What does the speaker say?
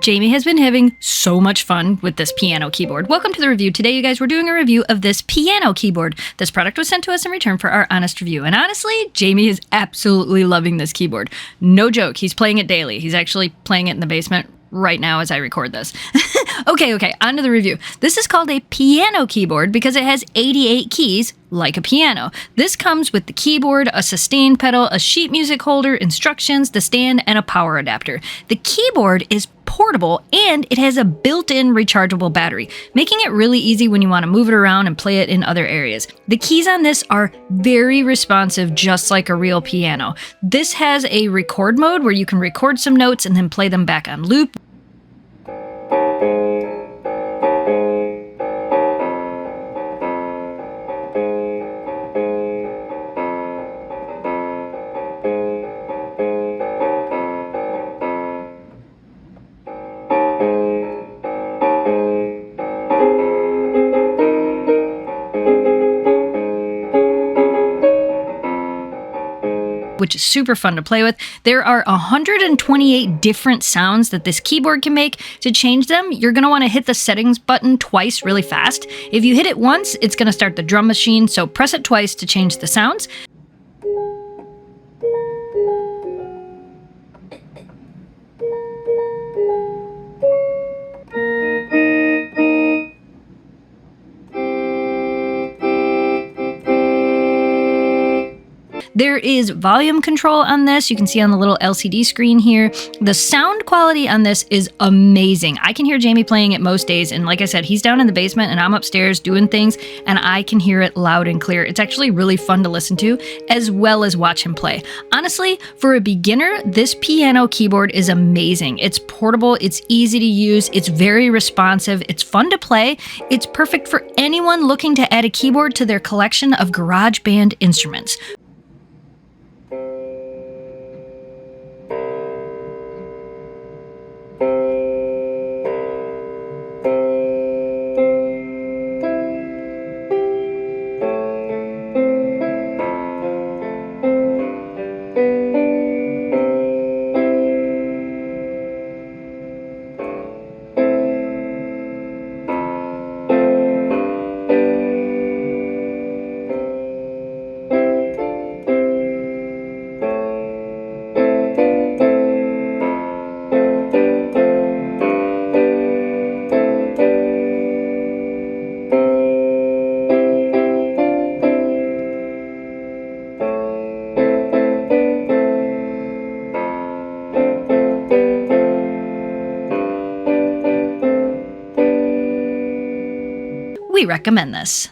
Jamie has been having so much fun with this piano keyboard. Welcome to the review. Today, you guys, we're doing a review of this piano keyboard. This product was sent to us in return for our honest review. And honestly, Jamie is absolutely loving this keyboard. No joke, he's playing it daily. He's actually playing it in the basement right now as I record this. Okay, on to the review. This is called a piano keyboard because it has 88 keys, like a piano. This comes with the keyboard, a sustain pedal, a sheet music holder, instructions, the stand, and a power adapter. The keyboard is portable and it has a built-in rechargeable battery, making it really easy when you want to move it around and play it in other areas. The keys on this are very responsive, just like a real piano. This has a record mode where you can record some notes and then play them back on loop. Which is super fun to play with. There are 128 different sounds that this keyboard can make. To change them, you're going to want to hit the settings button twice really fast. If you hit it once, it's going to start the drum machine, so press it twice to change the sounds. There is volume control on this. You can see on the little LCD screen here. The sound quality on this is amazing. I can hear Jamie playing it most days, and like I said, he's down in the basement and I'm upstairs doing things, and I can hear it loud and clear. It's actually really fun to listen to, as well as watch him play. Honestly, for a beginner, this piano keyboard is amazing. It's portable, it's easy to use, it's very responsive, it's fun to play. It's perfect for anyone looking to add a keyboard to their collection of garage band instruments. We recommend this.